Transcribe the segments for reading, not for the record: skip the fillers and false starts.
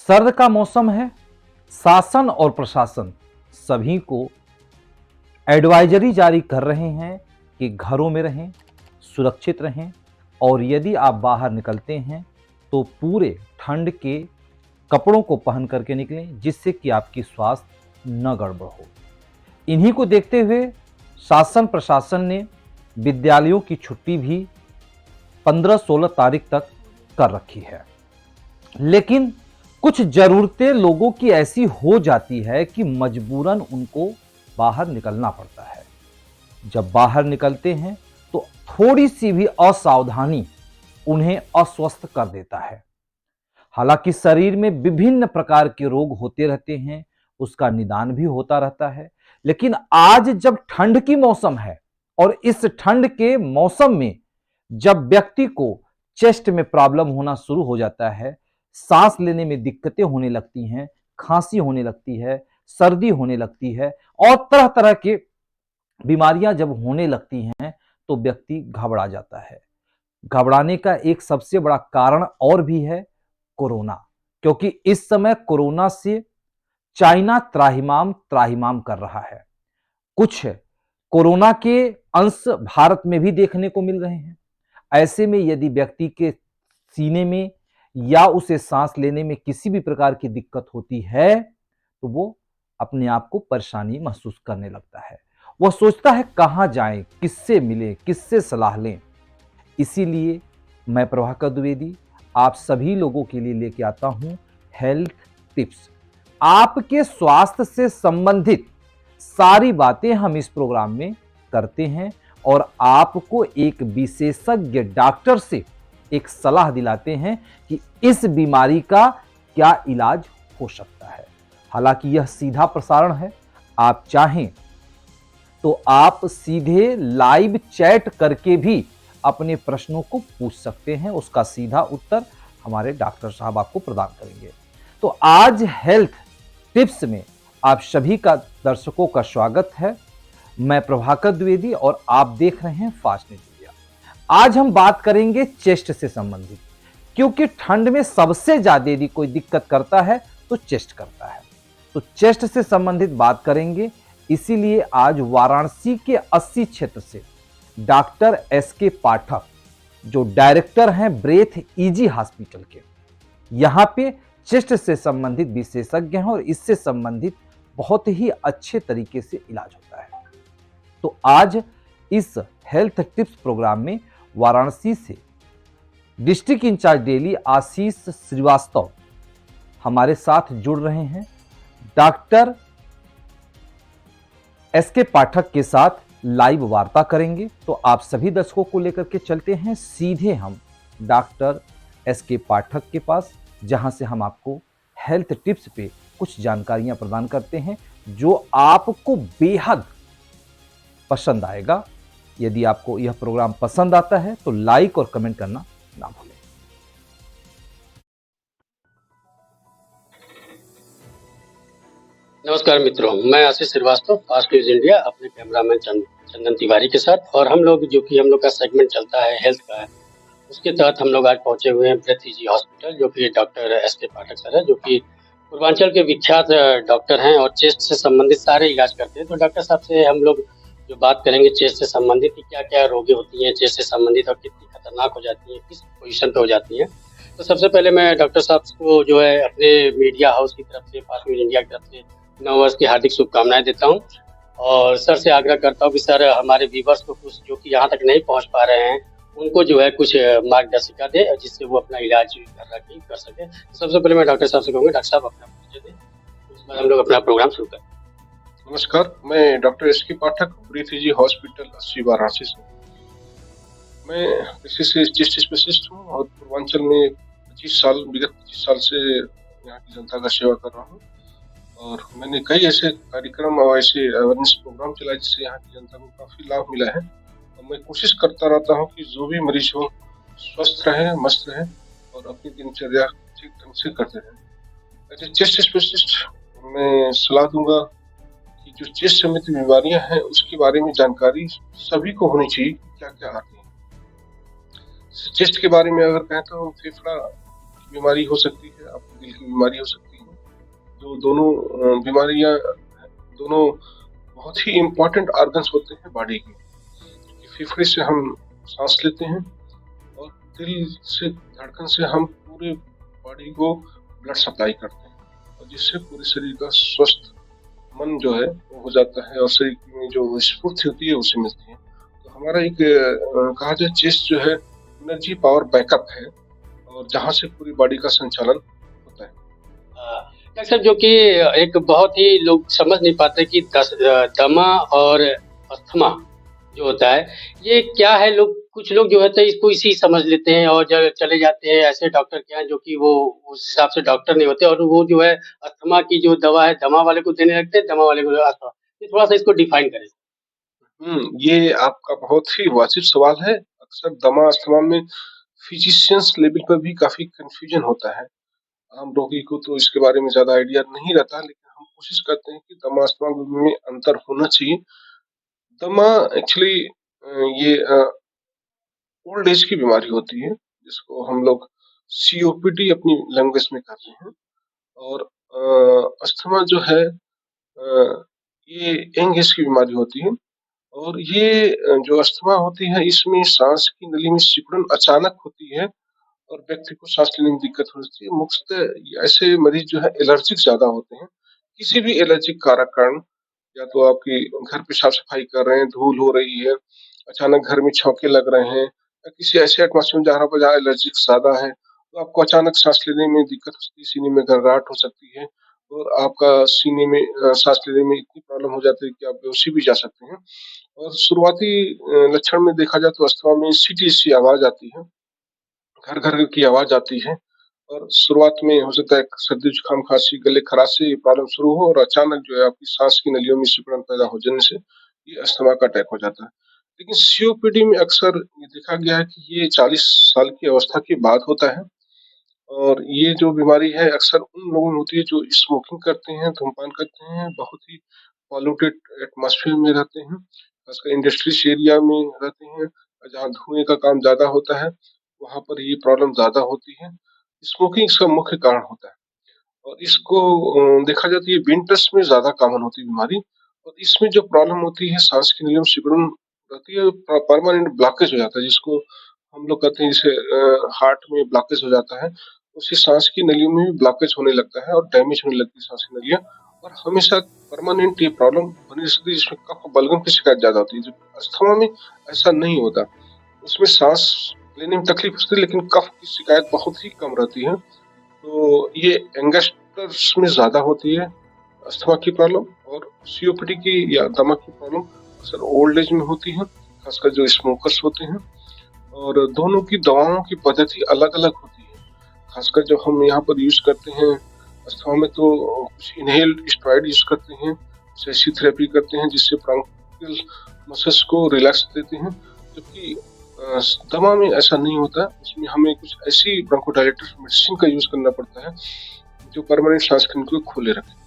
सर्द का मौसम है। शासन और प्रशासन सभी को एडवाइजरी जारी कर रहे हैं कि घरों में रहें, सुरक्षित रहें और यदि आप बाहर निकलते हैं तो पूरे ठंड के कपड़ों को पहन करके निकलें, जिससे कि आपकी स्वास्थ्य न गड़बड़ हो। इन्हीं को देखते हुए शासन प्रशासन ने विद्यालयों की छुट्टी भी 15-16 तारीख तक कर रखी है। लेकिन कुछ जरूरतें लोगों की ऐसी हो जाती है कि मजबूरन उनको बाहर निकलना पड़ता है। जब बाहर निकलते हैं तो थोड़ी सी भी असावधानी उन्हें अस्वस्थ कर देता है। हालांकि शरीर में विभिन्न प्रकार के रोग होते रहते हैं, उसका निदान भी होता रहता है। लेकिन आज जब ठंड की मौसम है और इस ठंड के मौसम में जब व्यक्ति को चेस्ट में प्रॉब्लम होना शुरू हो जाता है, सांस लेने में दिक्कतें होने लगती हैं, खांसी होने लगती है, सर्दी होने लगती है और तरह तरह के बीमारियां जब होने लगती हैं तो व्यक्ति घबरा जाता है। घबराने का एक सबसे बड़ा कारण और भी है कोरोना, क्योंकि इस समय कोरोना से चाइना त्राहिमाम त्राहिमाम कर रहा है। कुछ कोरोना के अंश भारत में भी देखने को मिल रहे हैं। ऐसे में यदि व्यक्ति के सीने में या उसे सांस लेने में किसी भी प्रकार की दिक्कत होती है तो वो अपने आप को परेशानी महसूस करने लगता है। वह सोचता है कहां जाएं, किससे मिलें, किससे सलाह लें। इसीलिए मैं प्रभाकर द्विवेदी आप सभी लोगों के लिए लेके आता हूं हेल्थ टिप्स। आपके स्वास्थ्य से संबंधित सारी बातें हम इस प्रोग्राम में करते हैं और आपको एक विशेषज्ञ डॉक्टर से एक सलाह दिलाते हैं कि इस बीमारी का क्या इलाज हो सकता है। हालांकि यह सीधा प्रसारण है, आप चाहें तो आप सीधे लाइव चैट करके भी अपने प्रश्नों को पूछ सकते हैं, उसका सीधा उत्तर हमारे डॉक्टर साहब आपको प्रदान करेंगे। तो आज हेल्थ टिप्स में आप सभी का दर्शकों का स्वागत है। मैं प्रभाकर द्विवेदी और आप देख रहे हैं फास्ट न्यूज इंडिया। आज हम बात करेंगे चेस्ट से संबंधित, क्योंकि ठंड में सबसे ज्यादा यदि कोई दिक्कत करता है तो चेस्ट करता है। तो चेस्ट से संबंधित बात करेंगे, इसीलिए आज वाराणसी के 80 क्षेत्र से डॉक्टर एसके पाठक जो डायरेक्टर हैं ब्रेथ इजी हॉस्पिटल के, यहां पे चेस्ट से संबंधित विशेषज्ञ हैं और इससे संबंधित बहुत ही अच्छे तरीके से इलाज होता है। तो आज इस हेल्थ टिप्स प्रोग्राम में वाराणसी से डिस्ट्रिक्ट इंचार्ज दिल्ली आशीष श्रीवास्तव हमारे साथ जुड़ रहे हैं। डॉक्टर एसके पाठक के साथ लाइव वार्ता करेंगे। तो आप सभी दर्शकों को लेकर के चलते हैं सीधे हम डॉक्टर एसके पाठक के पास, जहां से हम आपको हेल्थ टिप्स पे कुछ जानकारियां प्रदान करते हैं जो आपको बेहद पसंद आएगा। यदि आपको यह प्रोग्राम पसंद आता है तो लाइक और कमेंट करना ना भूलें। नमस्कार मित्रों, मैं आशीष श्रीवास्तव फास्ट न्यूज इंडिया अपने कैमरामैन चंदन तिवारी के साथ। और हम लोग का सेगमेंट चलता है हेल्थ का, उसके तहत हम लोग आज पहुंचे हुए हैं ब्रेथ इजी हॉस्पिटल, जो कि डॉक्टर एसके पाठक सर है, जो कि पूर्वांचल के विख्यात डॉक्टर हैं और चेस्ट से संबंधित सारे इलाज करते हैं। तो डॉक्टर साहब से हम लोग जो बात करेंगे चेस्ट से संबंधित कि क्या क्या रोगें होती हैं चेस्ट से संबंधित और कितनी खतरनाक हो जाती हैं, किस पोजीशन पे हो जाती हैं। तो सबसे पहले मैं डॉक्टर साहब को जो है अपने मीडिया हाउस की तरफ से, फास्ट न्यूज इंडिया की तरफ से नववर्ष की हार्दिक शुभकामनाएं देता हूं और सर से आग्रह करता हूं कि सर हमारे व्यूवर्स को कुछ जो कि यहाँ तक नहीं पहुँच पा रहे हैं उनको जो है कुछ मार्गदर्शिका दे जिससे वो अपना इलाज कर सके। सबसे पहले मैं डॉक्टर साहब से कहूँगा, डॉक्टर साहब अपना परिचय दें, उसके बाद हम लोग अपना प्रोग्राम शुरू करें। नमस्कार, मैं डॉक्टर एसके पाठक ब्रेथ इजी हॉस्पिटल 80 वाराणसी से। मैं पेशे से चेस्ट स्पेशलिस्ट हूँ और पूर्वांचल में विगत 25 साल से यहाँ की जनता का सेवा कर रहा हूँ और मैंने कई ऐसे कार्यक्रम और ऐसे अवेयरनेस प्रोग्राम चलाए जिससे यहाँ की जनता को काफी लाभ मिला है। और मैं कोशिश करता रहता हूँ कि जो भी मरीज हो स्वस्थ रहे, मस्त रहे और अपनी दिनचर्या ठीक ढंग से करते रहें। ऐसे चेस्ट स्पेशलिस्ट मैं सलाह दूंगा कि जो चेस्ट संबंधी बीमारियां हैं उसके बारे में जानकारी सभी को होनी चाहिए कि क्या क्या आती है। चेस्ट के बारे में अगर कहें तो फेफड़ा बीमारी हो सकती है, आपको दिल की बीमारी हो सकती है। जो दोनों बीमारियां दोनों बहुत ही इम्पोर्टेंट ऑर्गन्स होते हैं बॉडी के। फेफड़े से हम सांस लेते हैं और दिल से धड़कन से हम पूरे बॉडी को ब्लड सप्लाई करते हैं, और जिससे पूरे शरीर का स्वस्थ मन जो है वो हो जाता है और शरीर में जो स्फूर्ति होती है उसे मिलती है। तो हमारा एक कहा जाए चेस्ट जो है एनर्जी पावर बैकअप है, और जहाँ से पूरी बॉडी का संचालन होता है। डॉक्टर साहब, जो कि एक बहुत ही लोग समझ नहीं पाते कि दमा और अस्थमा जो होता है ये क्या है। कुछ लोग जो होते हैं इसको इसी समझ लेते हैं और चले जाते हैं ऐसे डॉक्टर के यहाँ जो कि वो उस हिसाब से डॉक्टर नहीं होते, और वो जो है अस्थमा की जो दवा है दमा वाले को देने लगते हैं, दमा वाले को अस्थमा। ये थोड़ा सा इसको डिफाइन करें। ये आपका बहुत ही वाजिब सवाल है। अक्सर दमा अस्थमा में फिजिशियंस लेवल पर भी काफी कंफ्यूजन होता है। आम रोगी को तो इसके बारे में ज्यादा आइडिया नहीं रहता, लेकिन हम कोशिश करते हैं कि दमा अस्थमा में अंतर होना चाहिए। दमा एक्चुअली ये ओल्ड एज की बीमारी होती है, जिसको हम लोग सीओपीडी अपनी लैंग्वेज में कहते हैं। और अस्थमा जो है ये यंग एज की बीमारी होती है। और ये जो अस्थमा होती है इसमें सांस की नली में सिकुड़न अचानक होती है और व्यक्ति को सांस लेने में दिक्कत होती है। मुख्यतः ऐसे मरीज जो है एलर्जिक ज्यादा होते हैं। किसी भी एलर्जिक कारक कारण, या तो आपकी घर पे साफ सफाई कर रहे हैं, धूल हो रही है, अचानक घर में छौके लग रहे हैं, या किसी ऐसे एटमॉस्फेयर में जहाँ पर जहाँ एलर्जिक ज्यादा है तो आपको अचानक सांस लेने में दिक्कत हो सकती है, सीने में घबराहट हो सकती है, और आपका सीने में सांस लेने में इतनी प्रॉब्लम हो जाती है कि आप बेहोशी भी जा सकते हैं। और शुरुआती लक्षण में देखा जाए तो अस्थमा में सीटी सी आवाज आती है, घर घर की आवाज आती है, और शुरुआत में हो सकता है सर्दी जुकाम खांसी गले खराश से ये प्रॉब्लम शुरू हो, और अचानक जो है आपकी सांस की नलियों में सिकुड़न पैदा हो जाने से ये अस्थमा का अटैक हो जाता है। लेकिन सीओपीडी में अक्सर ये देखा गया है कि ये 40 साल की अवस्था के बाद होता है, और ये जो बीमारी है अक्सर उन लोगों में होती है जो स्मोकिंग करते हैं, धूम्रपान करते हैं, बहुत ही पॉल्यूटेड एटमॉस्फेयर में रहते हैं, खासकर इंडस्ट्रीज एरिया में रहते हैं, जहाँ धुएं का काम ज्यादा होता है, वहां पर ये प्रॉब्लम ज्यादा होती है। स्मोकिंग इसका मुख्य कारण होता है, और इसको देखा जाता है ये विंटर्स में ज्यादा कॉमन होती है बीमारी। और इसमें जो प्रॉब्लम होती है सांस की नलियों में सिकुड़न रहती है, परमानेंट ब्लॉकेज हो जाता है, जिसको हम लोग कहते हैं जैसे हार्ट में ब्लॉकेज हो जाता है, उससे सांस की नलियों में भी ब्लॉकेज होने लगता है और डैमेज होने लगती है सांस की नलियां, और हमेशा परमानेंट ये प्रॉब्लम बनी रहती है, जिसमें कफ बलगम की शिकायत ज्यादा होती है। जो अस्थमा में ऐसा नहीं होता, उसमें सांस लेने में तकलीफ होती है लेकिन कफ की शिकायत बहुत ही कम रहती है। तो ये यंगस्टर्स में ज्यादा होती है अस्थमा की प्रॉब्लम, और सीओपीडी की या दमा की प्रॉब्लम अक्सर ओल्ड एज में होती है, खासकर जो स्मोकर्स होते हैं। और दोनों की दवाओं की पद्धति अलग अलग होती है, खासकर जब हम यहाँ पर यूज करते हैं अस्थमा में तो कुछ इनहेल्ड स्टेरॉइड यूज करते हैं, ऐसी थेरेपी करते हैं जिससे ब्रोंकियल मसल्स को रिलैक्स देते हैं। जबकि दमा में ऐसा नहीं होता, उसमें हमें कुछ ऐसी ब्रोंकोडायलेटर मेडिसिन का यूज करना पड़ता है जो परमानेंट सांस की नली को खोले रखे।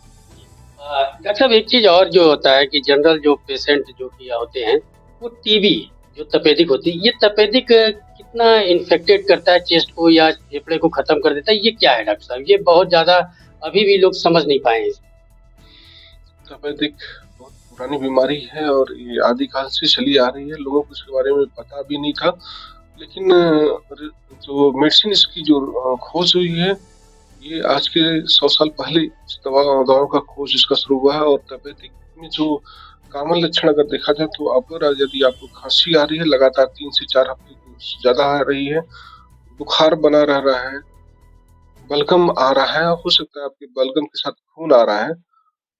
डॉक्टर साहब, एक चीज और जो होता है कि जनरल जो पेशेंट जो कि होते हैं वो टीबी जो तपेदिक होती है, ये तपेदिक कितना इन्फेक्टेड करता है चेस्ट को या फेफड़े को खत्म कर देता है, ये क्या है डॉक्टर साहब? ये बहुत ज्यादा अभी भी लोग समझ नहीं पाए हैं। तपेदिक बहुत पुरानी बीमारी है और ये आदिकाल से चली आ रही है, लोगों को इसके बारे में पता भी नहीं था। लेकिन जो मेडिसिन इसकी जो खोज हुई है, ये आज के 100 साल पहले इस दवाओं का खोज इसका शुरू हुआ है। और तपेदिक में जो कॉमन लक्षण अगर देखा जाए तो यदि आपको खांसी आ रही है लगातार 3 से 4 हफ्ते से ज्यादा आ रही है, बुखार बना रह रहा है, बलगम आ रहा है, हो सकता है आपके बलगम के साथ खून आ रहा है,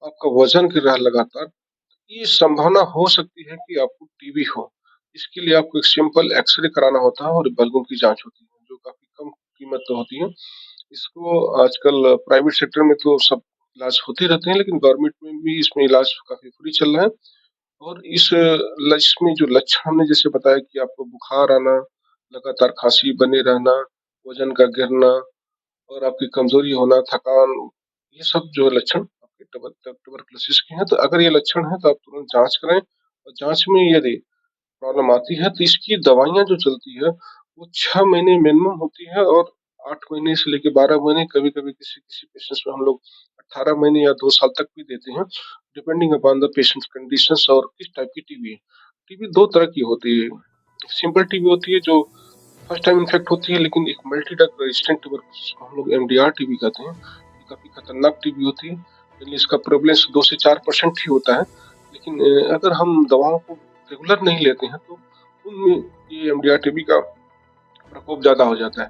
आपका वजन गिर रहा है लगातार, ये संभावना हो सकती है कि आपको टीबी हो। इसके लिए आपको एक सिंपल एक्सरे कराना होता है और बलगम की जांच होती है, जो काफी कम कीमत तो होती है। इसको आजकल प्राइवेट सेक्टर में तो सब इलाज होते रहते हैं, लेकिन गवर्नमेंट में भी इसमें इलाज काफी फ्री चल रहा है। और इसमें जो लक्षण हमने जैसे बताया कि आपको बुखार आना, लगातार खांसी बने रहना, वजन का गिरना, और आपकी कमजोरी होना, थकान, ये सब जो लक्षण आपके ट्यूबरकुलोसिस के हैं। तो अगर ये लक्षण है तो आप तुरंत जांच कराएं, और जांच में यदि प्रॉब्लम आती है तो इसकी दवाइयां जो चलती है वो 6 महीने मिनिमम होती है, और 8 महीने से लेके 12 महीने, कभी-कभी किसी पेशेंट्स में हम लोग 18 महीने या 2 साल तक भी देते हैं, depending upon the patients conditions और किस टाइप की टीबी है। टीबी 2 तरह की होती है। सिंपल टीबी होती है जो फर्स्ट टाइम इन्फेक्ट होती है, लेकिन एक मल्टी ड्रग रेजिस्टेंट ट्यूबरकुलोसिस जिसको हम लोग एमडीआर टीबी कहते हैं। ये काफ़ी खतरनाक टीबी होती है, यानी इसका प्रेवलेंस 2 से 4% ही होता है। लेकिन अगर हम दवाओं को रेगुलर नहीं लेते हैं तो उनमें ये एमडीआर टीबी का प्रकोप ज़्यादा हो जाता है।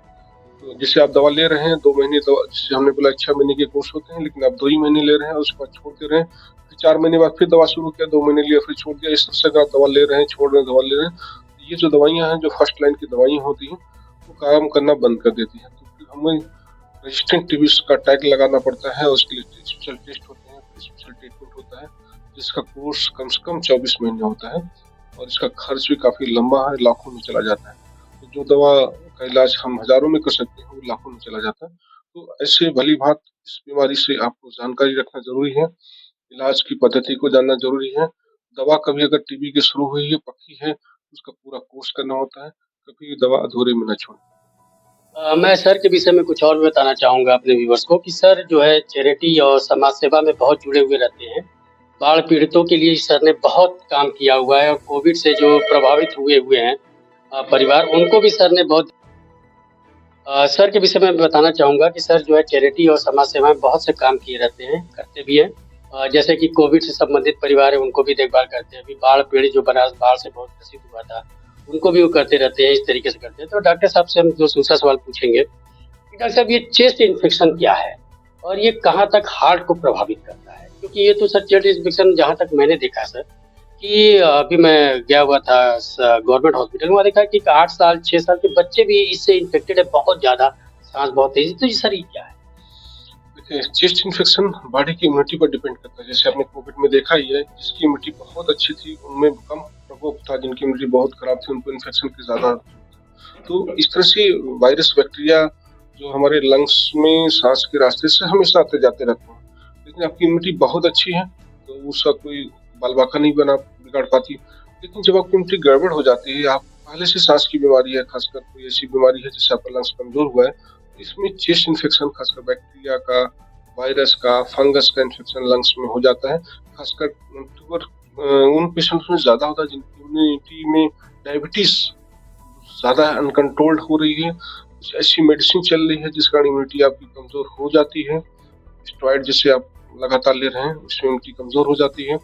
तो जैसे आप दवा ले रहे हैं 2 महीने दवा, जैसे हमने बोला 6 महीने के कोर्स होते हैं, लेकिन आप 2 ही महीने ले रहे हैं, उसके बाद छोड़ दे रहे हैं, फिर 4 महीने बाद फिर दवा शुरू किया, 2 महीने लिया फिर छोड़ दिया। इस तरह से अगर आप दवा ले रहे हैं, छोड़ रहे हैं, दवा ले रहे हैं, तो ये जो दवाइयाँ हैं, जो फर्स्ट लाइन की दवाइयाँ होती हैं, वो काम करना बंद कर देती हैं। तो फिर हमें रेजिस्टेंट टीबी का टैग लगाना पड़ता है, उसके लिए स्पेशल टेस्ट होते हैं, स्पेशल ट्रीटमेंट होता है, जिसका कोर्स कम से कम 24 महीने होता है और इसका खर्च भी काफ़ी लंबा है, लाखों में चला जाता है। तो जो दवा का इलाज हम हज़ारों में कर सकते हैं, वो लाखों में चला जाता है। तो ऐसे भली-भाँत इस बीमारी से आपको जानकारी रखना ज़रूरी है, इलाज की पद्धति को जानना ज़रूरी है। दवा कभी अगर टीबी की शुरू हुई है, पक्की है, उसका पूरा कोर्स करना होता है, कभी दवा अधूरे में ना छोड़ें। मैं सर के विषय में कुछ और भी बताना चाहूँगा अपने व्यूअर्स को कि सर जो है चैरिटी और समाज सेवा में बहुत जुड़े हुए रहते हैं। बाढ़ पीड़ितों के लिए सर ने बहुत काम किया हुआ है और कोविड से जो प्रभावित हुए हैं परिवार, उनको भी सर ने बहुत सर के विषय में मैं बताना चाहूँगा कि सर जो है चैरिटी और समाज सेवा में बहुत से काम किए रहते हैं, करते भी हैं। जैसे कि कोविड से संबंधित परिवार है, उनको भी देखभाल करते हैं। अभी बाढ़ पीड़ित जो बनारस बाढ़ से बहुत ग्रसित हुआ था, उनको भी वो करते रहते हैं, इस तरीके से करते हैं। तो डॉक्टर साहब से हम जो दूसरा सवाल पूछेंगे कि डॉक्टर साहब ये चेस्ट इन्फेक्शन क्या है और ये कहाँ तक हार्ट को प्रभावित करता है? क्योंकि ये तो सर चेस्ट इन्फेक्शन जहाँ तक मैंने देखा है सर कि अभी मैं गया हुआ था गवर्नमेंट हॉस्पिटल, वहाँ देखा कि 8 साल 6 साल के बच्चे भी इससे इन्फेक्टेड है, बहुत ज़्यादा, सांस बहुत तेजी। तो ये सर ये क्या है? देखिए, चेस्ट इन्फेक्शन बॉडी की इम्यूनिटी पर डिपेंड करता है। जैसे आपने कोविड में देखा ही है, जिसकी इम्यूनिटी बहुत अच्छी थी उनमें कम प्रकोप था, जिनकी इम्यूनिटी बहुत खराब थी उनको इन्फेक्शन की ज़्यादा। तो इस तरह से वायरस बैक्टीरिया जो हमारे लंग्स में सांस के रास्ते से हमेशा आते जाते रहते हैं, लेकिन आपकी इम्यूनिटी बहुत अच्छी है तो उसका कोई बाल-बाका नहीं बिगाड़ पाती। लेकिन जब आपकी इम्यूनिटी गड़बड़ हो जाती है, आप पहले से सांस की बीमारी है, खासकर कोई ऐसी बीमारी है जिससे आपका लंग्स कमजोर हुआ है, तो इसमें चेस्ट इन्फेक्शन खासकर बैक्टीरिया का, वायरस का, फंगस का इन्फेक्शन लंग्स में हो जाता है। खासकर उन पेशेंट्स में ज़्यादा होता है जिनकी इम्यूनिटी में डायबिटीज ज़्यादा अनकंट्रोल्ड हो रही है, कुछ ऐसी मेडिसिन चल रही है जिस कारण इम्यूनिटी आपकी कमज़ोर हो जाती है। स्टेरॉइड जैसे आप लगातार ले रहे हैं, उसमें इम्यूनिटी कमज़ोर हो जाती है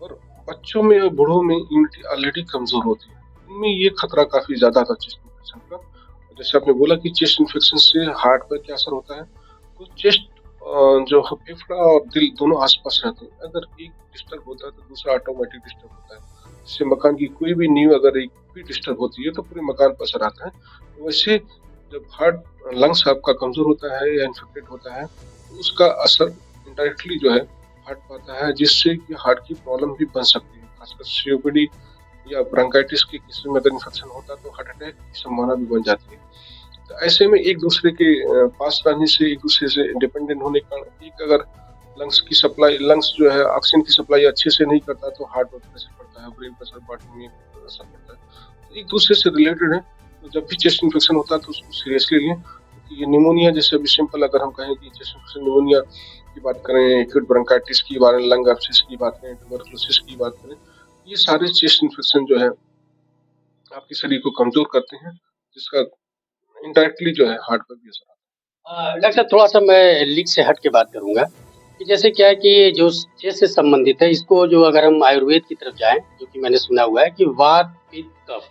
और बच्चों में और बूढ़ों में इम्यूनिटी ऑलरेडी कमज़ोर होती है। इनमें ये खतरा काफ़ी ज़्यादा था चेस्ट इन्फेक्शन का। जैसे आपने बोला कि चेस्ट इन्फेक्शन से हार्ट पर क्या असर होता है, तो चेस्ट जो फेफड़ा और दिल दोनों आसपास रहते हैं। अगर एक डिस्टर्ब होता है तो दूसरा ऑटोमेटिक डिस्टर्ब होता है। जैसे मकान की कोई भी नींव अगर एक भी डिस्टर्ब होती है तो पूरे मकान पर असर आता है। तो वैसे जब हार्ट लंग्स आपका कमजोर होता है या इन्फेक्टेड होता है तो उसका असर इनडायरेक्टली जो है हार्ट पर आता है, जिससे कि हार्ट की प्रॉब्लम भी बन सकती है। खासकर सीओपीडी या ब्रोंकाइटिस के केस में अगर इन्फेक्शन होता है तो हार्ट अटैक की संभावना भी बन जाती है। तो ऐसे में एक दूसरे के पास रहने से, एक दूसरे से डिपेंडेंट होने का, एक अगर लंग्स जो है ऑक्सीजन की सप्लाई अच्छे से नहीं करता तो हार्ट पर प्रेशर पड़ता है, ब्रेन प्रेशर, बॉडी में असर पड़ता है। तो एक दूसरे से रिलेटेड है। तो जब भी चेस्ट इन्फेक्शन होता है तो उसको सीरियसली लें, क्योंकि ये निमोनिया जैसे अभी सिंपल अगर हम कहें कि चेस्ट इन्फेक्शन निमोनिया की बात करें, एक्यूट ब्रोंकाइटिस की बात करें, लंग एब्सेस की बात करें, ट्यूबरकुलोसिस की बात करें, ये सारे चेस्ट इन्फेक्शन जो है आपके शरीर को कमजोर करते हैं, जिसका इनडायरेक्टली जो है हार्ट पर भी असर आता है। डॉक्टर साहब थोड़ा सा मैं लीक से हट के बात करूंगा कि जैसे क्या है कि जो चेस्ट से संबंधित है, इसको जो अगर हम आयुर्वेद की तरफ जाएं, जो कि मैंने सुना हुआ है कि वात पित्त कफ,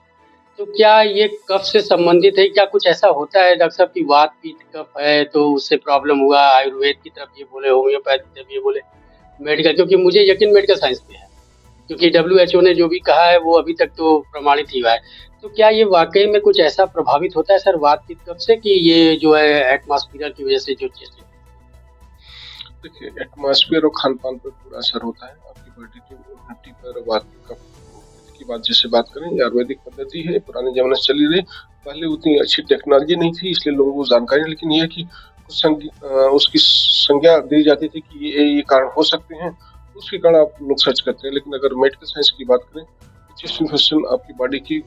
तो क्या ये कफ से संबंधित है? क्या कुछ ऐसा होता है डॉक्टर साहब कि वात पित्त कफ है तो उससे प्रॉब्लम हुआ? आयुर्वेद की तरफ ये बोले, होम्योपैथी की तरफ ये बोले, मेडिकल, क्योंकि मुझे यकीन मेडिकल साइंस पे है, क्योंकि WHO ने जो भी कहा है वो अभी तक तो प्रमाणित ही हुआ है। तो क्या ये वाकई में कुछ ऐसा प्रभावित होता है सर वात पित्त कफ से कि ये जो है एटमॉस्फेयर की वजह से जो चेस्ट? देखिए, एटमॉस्फेयर और खान पान पर पूरा असर होता है आपकी बॉडी की इम्यूनिटी पर। वात की बात जैसे बात करें, आयुर्वेदिक पद्धति है, पुराने जमाने से चली रही। पहले उतनी अच्छी टेक्नोलॉजी नहीं थी, इसलिए लोगों को जानकारी, लेकिन यह कि उसकी संज्ञा दी जाती थी कि ये कारण हो सकते हैं, उसके कारण आप लोग सर्च करते हैं। लेकिन अगर मेडिकल साइंस की बात करें, चेस्ट इन्फेक्शन आपकी बॉडी की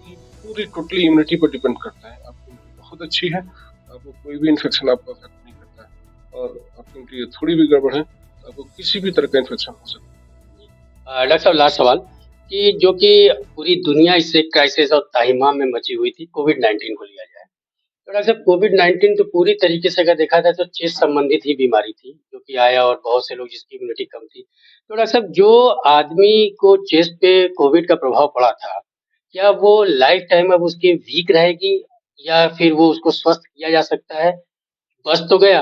पूरी टोटली इम्यूनिटी पर डिपेंड करता है। आपकी बहुत अच्छी है, आपको कोई भी इन्फेक्शन आपको अफेक्ट नहीं करता है, और आपकी थोड़ी भी गड़बड़ है तो आपको किसी भी तरह का इन्फेक्शन हो सकता है। डॉक्टर साहब, लास्ट सवाल कि जो कि पूरी दुनिया इससे क्राइसिस और ताहिमाम में मची हुई थी, कोविड-19 को लिया जाए। तो डॉक्टर साहब, कोविड-19 तो पूरी तरीके से अगर देखा जाए तो चेस्ट संबंधित ही बीमारी थी, जो कि आया और बहुत से लोग जिसकी इम्यूनिटी कम थी। तो डॉक्टर साहब, जो आदमी को चेस्ट पे कोविड का प्रभाव पड़ा था, क्या वो लाइफ टाइम अब उसकी वीक रहेगी या फिर वो उसको स्वस्थ किया जा सकता है? बच तो गया,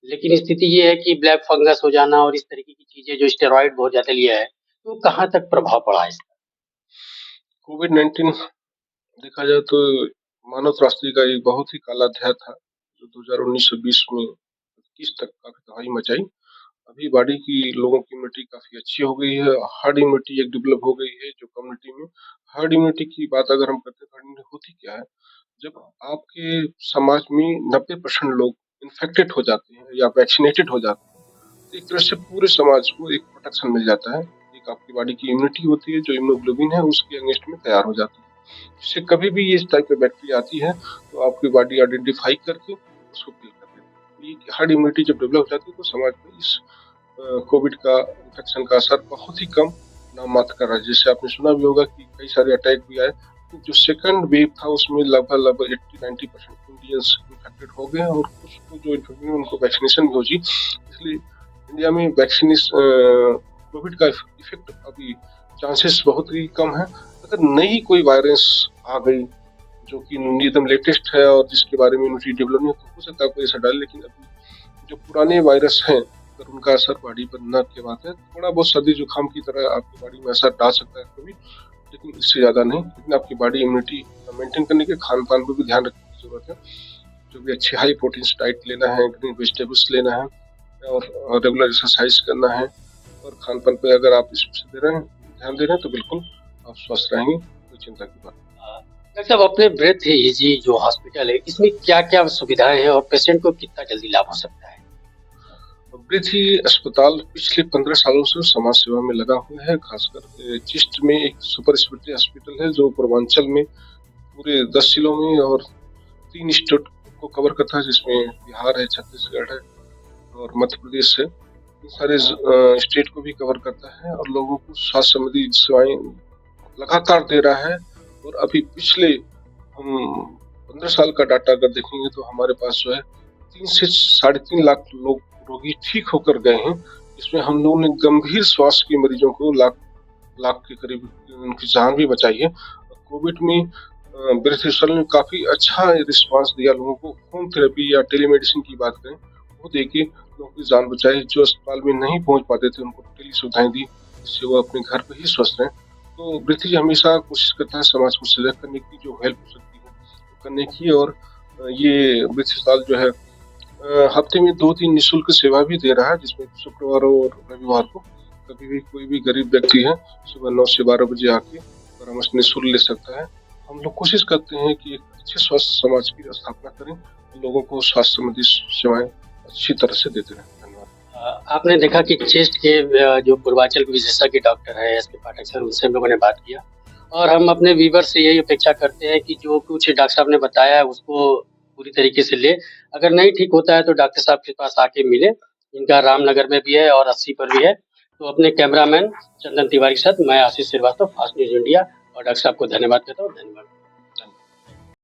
लेकिन स्थिति ये है कि ब्लैक फंगस हो जाना और इस तरीके की चीज़ें जो स्टेरॉइड बहुत ज़्यादा लिया है, तो कहाँ तक प्रभाव पड़ा है इसका? कोविड-19 देखा जाए तो मानव त्रासदी का एक बहुत ही काला अध्याय था, जो 2019 से 20 में 21 तक काफ़ी तबाही मचाई। अभी बॉडी की लोगों की इम्यूनिटी काफ़ी अच्छी हो गई है, हर्ड इम्यूनिटी एक डेवलप हो गई है जो कम्युनिटी में। हर्ड इम्यूनिटी की बात अगर हम करते हैं, हर्ड इम्यूनिटी होती क्या है? जब आपके समाज में 90% लोग इन्फेक्टेड हो जाते हैं या वैक्सीनेटेड हो जाते हैं, तो एक तरह से पूरे समाज को एक प्रोटेक्शन मिल जाता है। एक आपकी बॉडी की इम्यूनिटी होती है, जो इम्यूनोग्लोबिन है उसके अगेंस्ट में तैयार हो जाती है। जिससे कभी भी इस टाइप की बैक्टीरिया आती है तो आपकी बॉडी आइडेंटिफाई करके उसको किल कर देती है। ये हर्ड इम्यूनिटी जब डेवलप हो जाती है तो समाज में इस कोविड का इन्फेक्शन का असर बहुत ही कम नाम मात्र कर रहा है। जैसे आपने सुना भी होगा कि कई सारे अटैक भी आए, तो जो सेकंड वेव था उसमें लगभग 80-90% इंडियंस इन्फेक्टेड हो गए और कुछ को जो इन्फेक्टेड हुए उनको वैक्सीनेशन भी हो जी। इसलिए इंडिया में कोविड का इफेक्ट अभी चांसेस बहुत ही कम है। अगर नई कोई वायरस आ गई जो कि एकदम लेटेस्ट है और जिसके बारे में इम्यूनिटी डेवलप नहीं, तो हो सकता है कोई ऐसा डाले, लेकिन अभी जो पुराने वायरस हैं अगर उनका असर बॉडी पर न के बात है, थोड़ा बहुत सर्दी जुकाम की तरह आपकी बॉडी में असर डाल सकता है कभी, लेकिन इससे ज़्यादा नहीं। लेकिन आपकी बॉडी इम्यूनिटी मेंटेन करने के खान पान पर भी ध्यान रखने की जरूरत है। जो भी अच्छी हाई प्रोटीन डाइट लेना है, ग्रीन वेजिटेबल्स लेना है और रेगुलर एक्सरसाइज करना है, और खान पान पे अगर आप इसमें दे रहे हैं ध्यान दे रहे हैं तो बिल्कुल आप स्वस्थ रहेंगे, कोई चिंता की बात नहीं। डॉक्टर साहब, अपने ब्रेथ इजी जो हॉस्पिटल है, इसमें क्या-क्या सुविधाएँ हैं और पेशेंट को कितना जल्दी लाभ हो सकता है? ब्रिथी अस्पताल पिछले 15 सालों से समाज सेवा में लगा हुआ है। खासकर चेस्ट में एक सुपर स्पेशलिटी हॉस्पिटल है जो पूर्वांचल में पूरे 10 जिलों में और 3 स्टेट को कवर करता है, जिसमें बिहार है, छत्तीसगढ़ है और मध्य प्रदेश है। इन सारे स्टेट को भी कवर करता है और लोगों को स्वास्थ्य संबंधी सेवाएं लगातार दे रहा है। और अभी पिछले हम 15 साल का डाटा अगर देखेंगे तो हमारे पास जो है 3 से 3.5 लाख लोग रोगी ठीक होकर गए हैं। इसमें हम लोगों ने गंभीर स्वास्थ्य के मरीजों को लाख के करीब उनकी जान भी बचाई है। कोविड में ब्रेथ अस्पताल ने काफी अच्छा रिस्पांस दिया लोगों को। होम थेरेपी या टेलीमेडिसिन की बात करें, वो देके लोगों की जान बचाई। जो अस्पताल में नहीं पहुंच पाते थे उनको टेली सुविधाएं दी, जिससे वो अपने घर पर ही स्वस्थ रहें। तो ब्रिथी हमेशा कोशिश करता है समाज को सजग करने की, जो हेल्प हो सकती है करने की। और ये ब्रिथी अस्पताल जो है हफ्ते में 2-3 निःशुल्क सेवा भी दे रहा है, जिसमें शुक्रवार और रविवार को कभी भी कोई भी गरीब व्यक्ति है सुबह 9 से 12 बजे आके परामर्श निःशुल्क ले सकता है। हम लोग कोशिश करते हैं कि एक अच्छे स्वस्थ समाज की स्थापना करें, लोगों को स्वास्थ्य संबंधी सेवाएं अच्छी तरह से देते रहें। धन्यवाद। आपने देखा कि चेस्ट के जो पूर्वांचल के विशेषज्ञ डॉक्टर हैं एस के पाठक सर, उनसे हम लोगों ने बात किया और हम अपने व्यूअर से यही अपेक्षा करते हैं कि जो कुछ डॉक्टर साहब ने बताया है उसको पूरी तरीके से ले। अगर नहीं ठीक होता है तो डॉक्टर साहब के पास आके मिले। इनका रामनगर में भी है और 80 पर भी है। तो अपने कैमरामैन चंदन तिवारी के साथ मैं आशीष श्रीवास्तव, फास्ट न्यूज इंडिया, और डॉक्टर साहब को धन्यवाद करता हूँ। धन्यवाद।